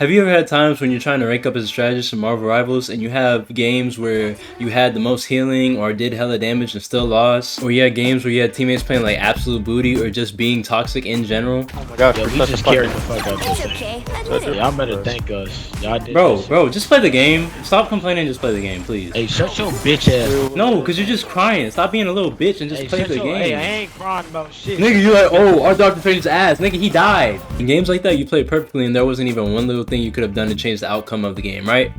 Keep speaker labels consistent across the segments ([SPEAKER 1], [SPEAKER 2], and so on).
[SPEAKER 1] Have you ever had times when you're trying to rank up as a strategist in Marvel Rivals and you have games where you had the most healing or did hella damage and still lost? Or you had games where you had teammates playing like absolute booty or just being toxic in general?
[SPEAKER 2] Oh my gosh,
[SPEAKER 3] Yo,
[SPEAKER 2] we're
[SPEAKER 3] we
[SPEAKER 2] such a
[SPEAKER 3] just
[SPEAKER 2] fucking...
[SPEAKER 3] carried the fuck out this thing. Y'all better thank us. Y'all did this.
[SPEAKER 1] Bro, just play the game. Stop complaining, just play the game, please.
[SPEAKER 3] Hey, shut your bitch ass.
[SPEAKER 1] No, because you're just crying. Stop being a little bitch and just
[SPEAKER 3] Hey,
[SPEAKER 1] play
[SPEAKER 3] shut
[SPEAKER 1] the
[SPEAKER 3] your,
[SPEAKER 1] game.
[SPEAKER 3] hey, I ain't crying about shit.
[SPEAKER 1] Nigga, you like, oh, our Dr. Fade's ass. Nigga, he died. In games like that, you played perfectly and there wasn't even one little thing you could have done to change the outcome of the game, right?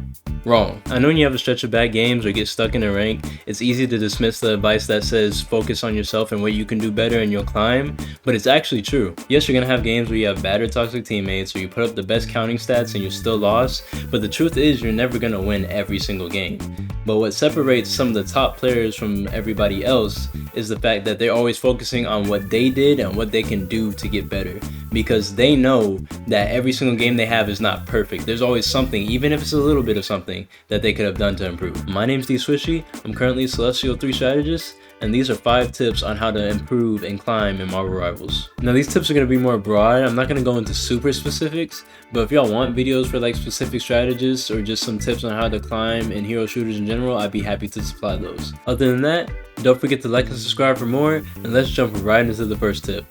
[SPEAKER 1] Wrong. I know when you have a stretch of bad games or get stuck in a rank, it's easy to dismiss the advice that says focus on yourself and what you can do better and you'll climb, but it's actually true. Yes, you're gonna have games where you have bad or toxic teammates or you put up the best counting stats and you still lost, but the truth is you're never gonna win every single game. But what separates some of the top players from everybody else is the fact that they're always focusing on what they did and what they can do to get better. Because they know that every single game they have is not perfect. There's always something, even if it's a little bit of something, that they could have done to improve. My name's D Swishy, I'm currently Celestial 3 Strategist, and these are 5 tips on how to improve and climb in Marvel Rivals. Now these tips are going to be more broad. I'm not going to go into super specifics, but if y'all want videos for like specific strategists or just some tips on how to climb in hero shooters in general, I'd be happy to supply those. Other than that, don't forget to like and subscribe for more, and let's jump right into the first tip.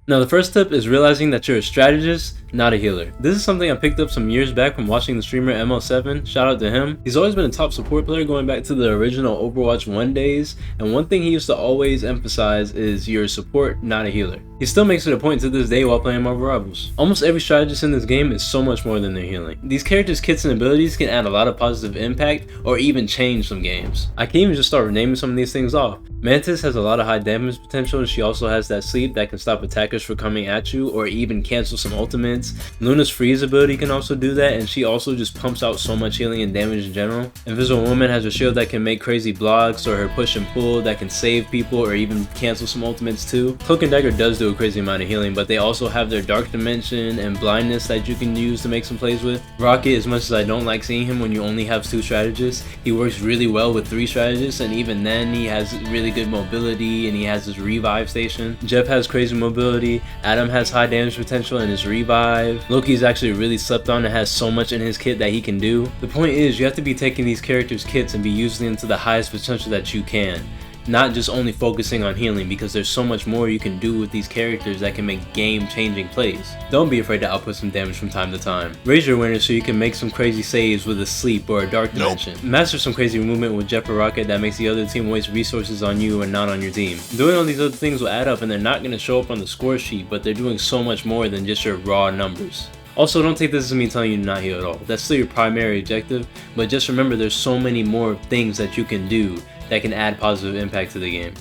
[SPEAKER 1] Now the first tip is realizing that you're a strategist, not a healer. This is something I picked up some years back from watching the streamer ML7, shout out to him. He's always been a top support player going back to the original Overwatch 1 days, and one thing he used to always emphasize is you're a support, not a healer. He still makes it a point to this day while playing Marvel Rivals. Almost every strategist in this game is so much more than their healing. These characters' kits and abilities can add a lot of positive impact or even change some games. I can even just start naming some of these things off. Mantis has a lot of high damage potential, and she also has that sleep that can stop attackers from coming at you or even cancel some ultimates. Luna's freeze ability can also do that, and she also just pumps out so much healing and damage in general. Invisible Woman has a shield that can make crazy blocks, or her push and pull that can save people or even cancel some ultimates too. Cloak and Dagger does do a crazy amount of healing, but they also have their dark dimension and blindness that you can use to make some plays with. Rocket, as much as I don't like seeing him when you only have 2 strategists, he works really well with 3 strategists, and even then he has really good mobility and he has his revive station. Jeff has crazy mobility, Adam has high damage potential and his revive. Loki's actually really slept on and has so much in his kit that he can do. The point is, you have to be taking these characters' kits and be using them to the highest potential that you can. Not just only focusing on healing, because there's so much more you can do with these characters that can make game-changing plays. Don't be afraid to output some damage from time to time. Raise your awareness so you can make some crazy saves with a sleep or a dark dimension. Master some crazy movement with Jeff or Rocket that makes the other team waste resources on you and not on your team. Doing all these other things will add up, and they're not going to show up on the score sheet, but they're doing so much more than just your raw numbers. Also, don't take this as me telling you to not heal at all. That's still your primary objective, but just remember there's so many more things that you can do that can add positive impact to the game.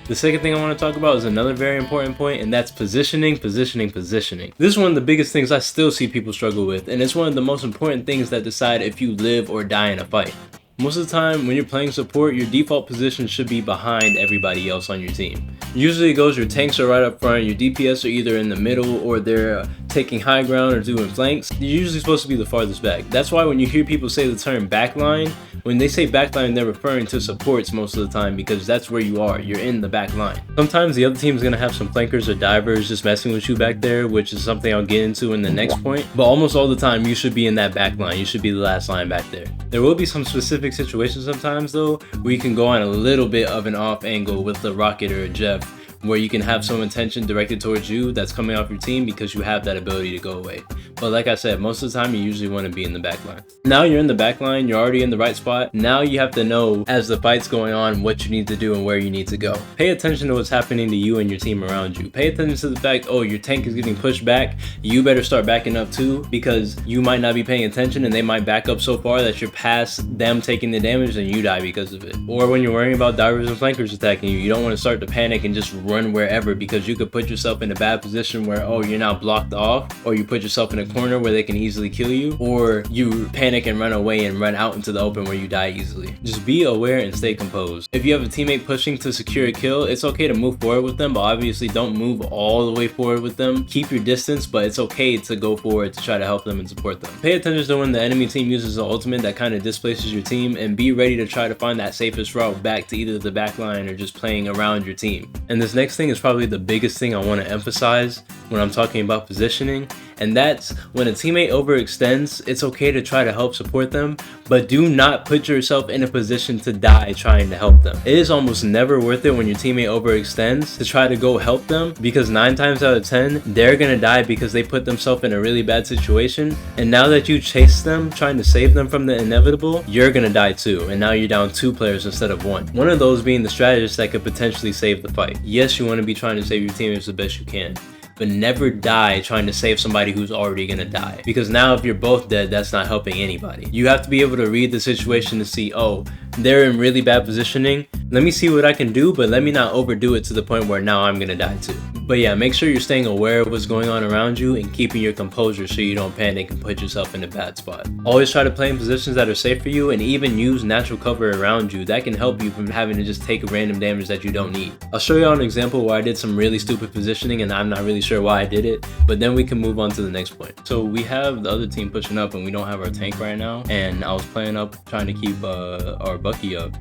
[SPEAKER 1] The second thing I want to talk about is another very important point, and that's positioning. This is one of the biggest things I still see people struggle with, and it's one of the most important things that decide if you live or die in a fight. Most of the time, when you're playing support, your default position should be behind everybody else on your team. Usually it goes your tanks are right up front, your DPS are either in the middle or they're taking high ground or doing flanks. You're usually supposed to be the farthest back. That's why when you hear people say the term backline, when they say backline, they're referring to supports most of the time, because that's where you are. You're in the back line. Sometimes the other team is going to have some flankers or divers just messing with you back there, which is something I'll get into in the next point. But almost all the time, you should be in that back line. You should be the last line back there. There will be some specific situations sometimes though, where you can go on a little bit of an off angle with the Rocket or a Jeff, where you can have some attention directed towards you that's coming off your team because you have that ability to go away. But like I said, most of the time you usually want to be in the back line. Now you're in the back line, you're already in the right spot. Now you have to know, as the fight's going on, what you need to do and where you need to go. Pay attention to what's happening to you and your team around you. Pay attention to the fact, oh, your tank is getting pushed back, you better start backing up too, because you might not be paying attention and they might back up so far that you're past them taking the damage and you die because of it. Or when you're worrying about divers and flankers attacking you, you don't want to start to panic and just run wherever, because you could put yourself in a bad position where, oh, you're now blocked off, or you put yourself in a corner where they can easily kill you, or you panic and run away and run out into the open where you die easily. Just be aware and stay composed. If you have a teammate pushing to secure a kill, it's okay to move forward with them, but obviously don't move all the way forward with them. Keep your distance, but it's okay to go forward to try to help them and support them. Pay attention to when the enemy team uses an ultimate that kind of displaces your team, and be ready to try to find that safest route back to either the back line or just playing around your team. And this next thing is probably the biggest thing I want to emphasize when I'm talking about positioning, and that's when a teammate overextends. It's okay to try to help support them, but do not put yourself in a position to die trying to help them. It is almost never worth it when your teammate overextends to try to go help them, because 9 times out of 10 they're gonna die because they put themselves in a really bad situation, and now that you chase them trying to save them from the inevitable, you're gonna die too, and now you're down 2 players instead of 1. One of those being the strategist that could potentially save the fight. Yes, you want to be trying to save your teammates the best you can, but never die trying to save somebody who's already gonna die, because now if you're both dead, that's not helping anybody. You have to be able to read the situation to see, oh, they're in really bad positioning, let me see what I can do, but let me not overdo it to the point where now I'm gonna die too. But yeah, make sure you're staying aware of what's going on around you and keeping your composure so you don't panic and put yourself in a bad spot. Always try to play in positions that are safe for you, and even use natural cover around you. That can help you from having to just take random damage that you don't need. I'll show you an example where I did some really stupid positioning and I'm not really sure why I did it, but then we can move on to the next point. So we have the other team pushing up and we don't have our tank right now, and I was playing up trying to keep our Bucky up.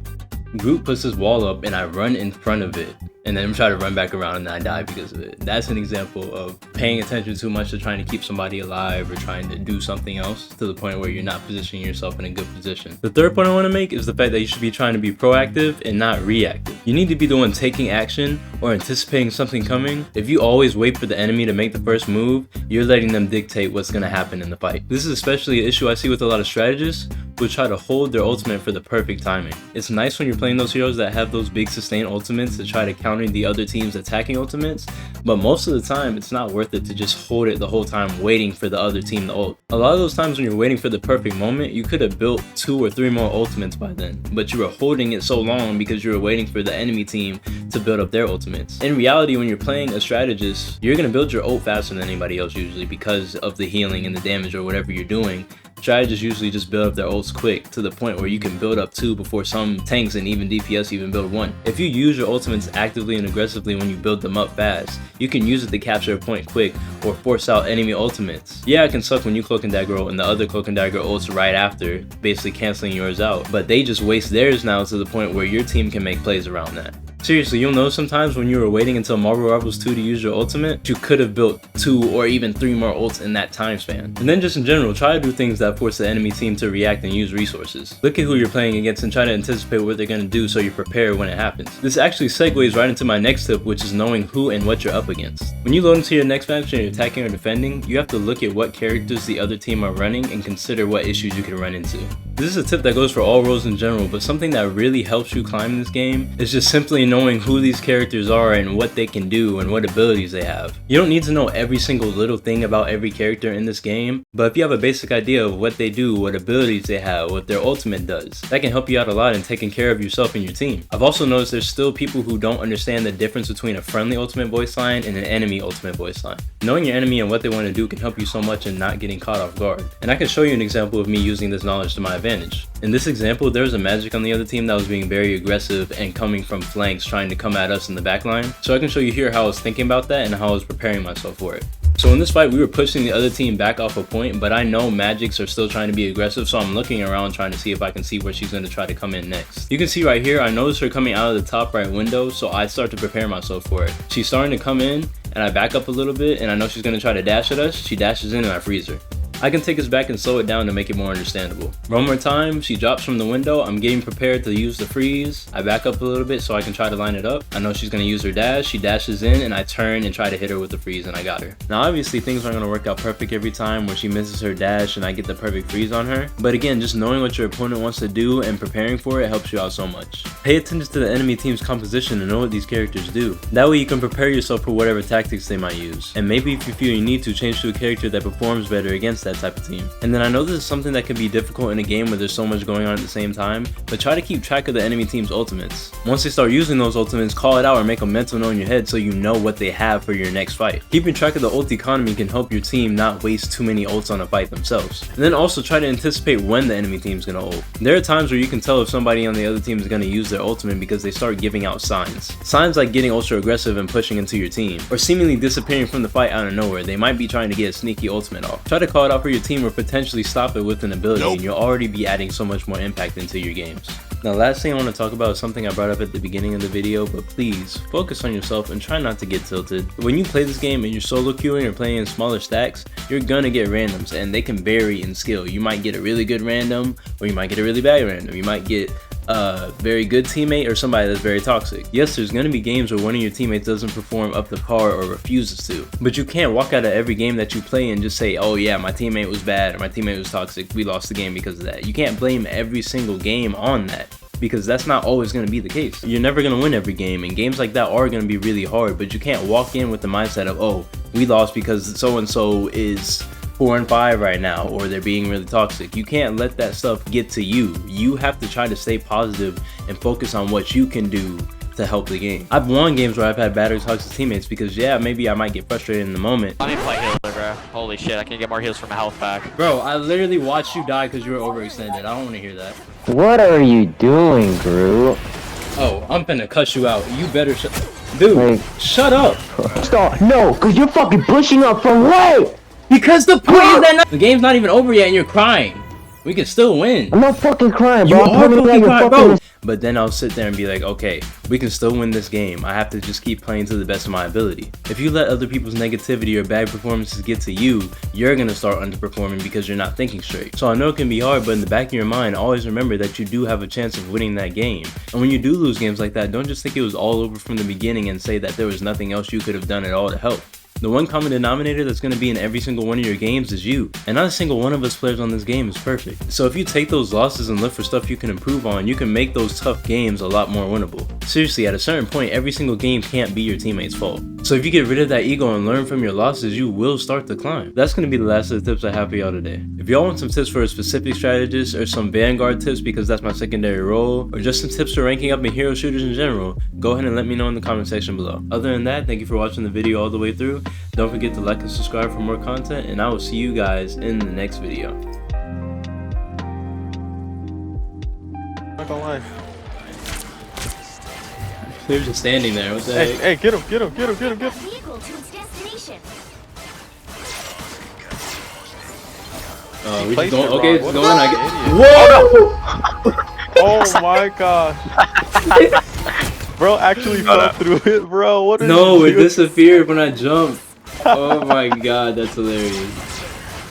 [SPEAKER 1] Groot puts his wall up and I run in front of it, and then I'm trying to run back around and I die because of it. That's an example of paying attention too much to trying to keep somebody alive or trying to do something else to the point where you're not positioning yourself in a good position. The third point I want to make is the fact that you should be trying to be proactive and not reactive. You need to be the one taking action or anticipating something coming. If you always wait for the enemy to make the first move, you're letting them dictate what's going to happen in the fight. This is especially an issue I see with a lot of strategists who try to hold their ultimate for the perfect timing. It's nice when you're playing those heroes that have those big sustained ultimates to try to counter the other team's attacking ultimates, but most of the time it's not worth it to just hold it the whole time waiting for the other team to ult. A lot of those times when you're waiting for the perfect moment, you could have built 2 or 3 more ultimates by then, but you were holding it so long because you were waiting for the enemy team to build up their ultimates. In reality, when you're playing a strategist, you're going to build your ult faster than anybody else usually because of the healing and the damage or whatever you're doing. Strategists usually just build up their ults quick to the point where you can build up 2 before some tanks and even DPS even build 1. If you use your ultimates actively and aggressively when you build them up fast, you can use it to capture a point quick or force out enemy ultimates. Yeah, it can suck when you Cloak and Dagger ult and the other Cloak and Dagger ults right after, basically canceling yours out, but they just waste theirs now to the point where your team can make plays around that. Seriously, you'll know sometimes when you were waiting until MarvelRivals 2 to use your ultimate, you could have built 2 or even 3 more ults in that time span. And then just in general, try to do things that force the enemy team to react and use resources. Look at who you're playing against and try to anticipate what they're going to do so you're prepared when it happens. This actually segues right into my next tip, which is knowing who and what you're up against. When you load into your next match and you're attacking or defending, you have to look at what characters the other team are running and consider what issues you can run into. This is a tip that goes for all roles in general, but something that really helps you climb this game is just simply knowing who these characters are and what they can do and what abilities they have. You don't need to know every single little thing about every character in this game, but if you have a basic idea of what they do, what abilities they have, what their ultimate does, that can help you out a lot in taking care of yourself and your team. I've also noticed there's still people who don't understand the difference between a friendly ultimate voice line and an enemy ultimate voice line. Knowing your enemy and what they want to do can help you so much in not getting caught off guard. And I can show you an example of me using this knowledge to my advantage. In this example, there was a Magic on the other team that was being very aggressive and coming from flanks trying to come at us in the back line. So I can show you here how I was thinking about that and how I was preparing myself for it. So in this fight, we were pushing the other team back off a point, but I know Magics are still trying to be aggressive, so I'm looking around trying to see if I can see where she's going to try to come in next. You can see right here, I noticed her coming out of the top right window, so I start to prepare myself for it. She's starting to come in, and I back up a little bit, and I know she's going to try to dash at us. She dashes in and I freeze her. I can take us back and slow it down to make it more understandable. One more time, she drops from the window, I'm getting prepared to use the freeze. I back up a little bit so I can try to line it up. I know she's going to use her dash, she dashes in and I turn and try to hit her with the freeze and I got her. Now obviously things aren't going to work out perfect every time where she misses her dash and I get the perfect freeze on her. But again, just knowing what your opponent wants to do and preparing for it helps you out so much. Pay attention to the enemy team's composition and know what these characters do. That way you can prepare yourself for whatever tactics they might use. And maybe if you feel you need to, change to a character that performs better against that type of team. And then I know this is something that can be difficult in a game where there's so much going on at the same time, but try to keep track of the enemy team's ultimates. Once they start using those ultimates, call it out or make a mental note in your head so you know what they have for your next fight. Keeping track of the ult economy can help your team not waste too many ults on a fight themselves. And then also try to anticipate when the enemy team's gonna ult. There are times where you can tell if somebody on the other team is gonna use their ultimate because they start giving out signs. Signs like getting ultra aggressive and pushing into your team, or seemingly disappearing from the fight out of nowhere. They might be trying to get a sneaky ultimate off. Try to call it out for your team or potentially stop it with an ability, and you'll already be adding so much more impact into your games. Now, last thing I want to talk about is something I brought up at the beginning of the video, but please focus on yourself and try not to get tilted. When you play this game and you're solo queuing or playing in smaller stacks, you're gonna get randoms and they can vary in skill. You might get a really good random or you might get a really bad random. You might get a very good teammate or somebody that's very toxic. Yes, there's gonna be games where one of your teammates doesn't perform up to par or refuses to, but you can't walk out of every game that you play and just say, oh yeah, my teammate was bad or my teammate was toxic, we lost the game because of that. You can't blame every single game on that, because that's not always going to be the case. You're never going to win every game, and games like that are going to be really hard, but you can't walk in with the mindset of, oh, we lost because so-and-so is 4-5 right now, or they're being really toxic. You can't let that stuff get to you. You have to try to stay positive and focus on what you can do to help the game. I've won games where I've had bad or toxic teammates because, yeah, maybe I might get frustrated in the moment.
[SPEAKER 2] I need to play healer, bro. Holy shit, I can't get more heals from a health pack.
[SPEAKER 1] Bro, I literally watched you die because you were overextended. I don't want to hear that.
[SPEAKER 4] What are you doing, Groot?
[SPEAKER 1] Oh, I'm finna cuss you out. You better Dude,
[SPEAKER 4] Wait.
[SPEAKER 1] Shut up.
[SPEAKER 4] Stop. No, because you're fucking pushing up from right.
[SPEAKER 1] Because the point is that the game's not even over yet and you're crying. We can still win.
[SPEAKER 4] I'm not fucking crying,
[SPEAKER 1] You
[SPEAKER 4] bro.
[SPEAKER 1] are fucking crying, bro. But then I'll sit there and be like, okay, we can still win this game. I have to just keep playing to the best of my ability. If you let other people's negativity or bad performances get to you, you're gonna start underperforming because you're not thinking straight. So I know it can be hard, but in the back of your mind, always remember that you do have a chance of winning that game. And when you do lose games like that, don't just think it was all over from the beginning and say that there was nothing else you could have done at all to help. The one common denominator that's going to be in every single one of your games is you. And not a single one of us players on this game is perfect. So if you take those losses and look for stuff you can improve on, you can make those tough games a lot more winnable. Seriously, at a certain point, every single game can't be your teammate's fault. So if you get rid of that ego and learn from your losses, you will start to climb. That's going to be the last of the tips I have for y'all today. If y'all want some tips for a specific strategist or some Vanguard tips because that's my secondary role, or just some tips for ranking up in hero shooters in general, go ahead and let me know in the comment section below. Other than that, thank you for watching the video all the way through. Don't forget to like and subscribe for more content, and I will see you guys in the next video.
[SPEAKER 5] Not gonna lie.
[SPEAKER 1] They're just standing there. What the heck?
[SPEAKER 5] Hey, get him, get him, get him, get him, get him.
[SPEAKER 6] Vehicle to its destination.
[SPEAKER 1] We just
[SPEAKER 5] placed
[SPEAKER 1] going.
[SPEAKER 5] it
[SPEAKER 1] Okay,
[SPEAKER 5] wrong.
[SPEAKER 1] it's
[SPEAKER 5] What
[SPEAKER 1] going. I
[SPEAKER 5] an
[SPEAKER 1] get. Whoa!
[SPEAKER 5] Oh my gosh. Bro actually fell through it, bro. What is
[SPEAKER 1] No,
[SPEAKER 5] this?
[SPEAKER 1] it disappeared when I jumped. Oh my god, that's hilarious.